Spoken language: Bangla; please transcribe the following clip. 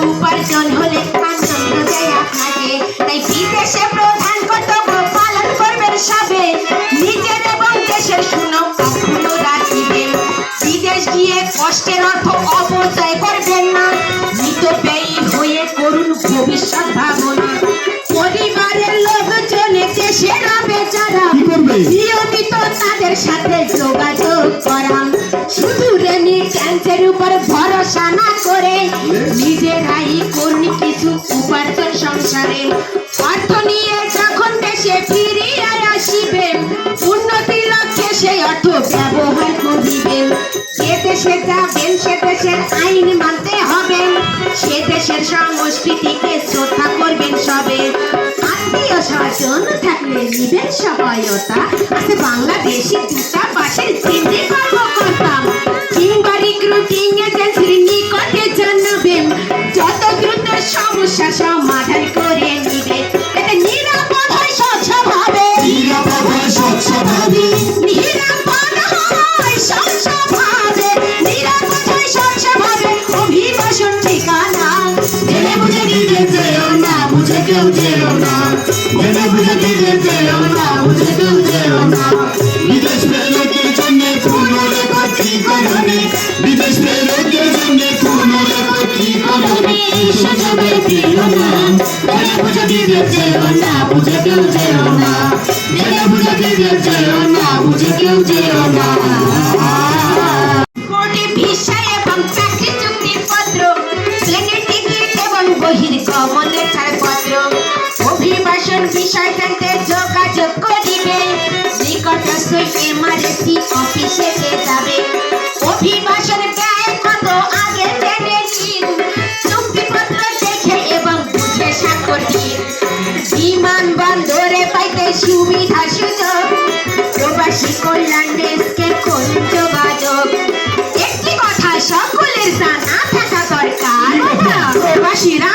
উপার্জন হলে আনন্দ দেয় আপনাকে। তাই বিদেশে প্রধান কর্তব্য পালন করবেন সবে, নিজের এবং দেশের সুনাম অক্ষুণ্ণ রাখিবেন। বিদেশ গিয়ে কষ্টের অর্থ অপচয় করবেন না, মিতব্যয়ী হয়ে করুন ভবিষ্যৎ ভাবনা। পরিবারের লোকজনে দেশে রবে যারা, নিয়মিত তাদের সাথে যোগাযোগ করা। শুধু রেমিট্যান্সের উপর ভরসা না করে নিজেরাই করুন কিছু উপার্জন সংসারে। অর্থ নিয়ে যখন দেশে ফিরিয়ে আসিবেন, উন্নতির লক্ষ্যে সেই অর্থ ব্যবহার করিবেন। যে দেশে যাবেন সে দেশের আইন মানতে হবে, সে দেশের সংস্কৃতিকে শ্রদ্ধা করবেন সবে। আত্মীয় স্বজন থাকলে নিবেন সহায়তা, আছে বাংলাদেশি দূতাবাসের চিনতে কর্মকর্তা কিংবা রিক্রুটিং এজেন্সির নিকটে জানাবেন, যত দ্রুত সমস্যা সমাধান করে নিবে। এতে নিরাপদ হয় স্বচ্ছভাবে, নিরাপদ হয় স্বচ্ছভাবে, নিরাপদ হয় স্বচ্ছভাবে, নিরাপদ হয় স্বচ্ছভাবে। অভিবাসন ঠিকানা জেনে বুঝে দিতে যেও না, বুঝে কেউ যেও না, জেনে বুঝে দিতে যেও না, বুঝে কেউ যেও না। বিদেশ প্রেরকের জন্য পুনরেকত্রীকরণে, বিদেশ প্রেরকের জন্য পুনরেকত্রীকরণে সুযোগে দিও না, জেনে বুঝে দিতে যেও না, বুঝে কেউ যেও না, জেনে বুঝে দিতে যেও না, বুঝে কেউ যেও না। কোটি ভিসা এবং চাকরি চুক্তিপত্র, প্লেনের টিকিট এবং বহির্গমনের ছাড়পত্র। অভিবাসন বিষয় জানতে যোগাযোগ করিবে, নিকটস্থ এমআরসি অফিসে যাবে। অভিবাসন ব্যয় কত আগে জেনে নিন, চুক্তিপত্র দেখে এবং বুঝে স্বাক্ষর দিন। বিমানবন্দরে পাইতে সুবিধা সুযোগ, প্রবাসী কল্যাণ ডেস্কে করুন যোগাযোগ। একটি কথা সকলের জানা থাকা দরকার, প্রবাসীরা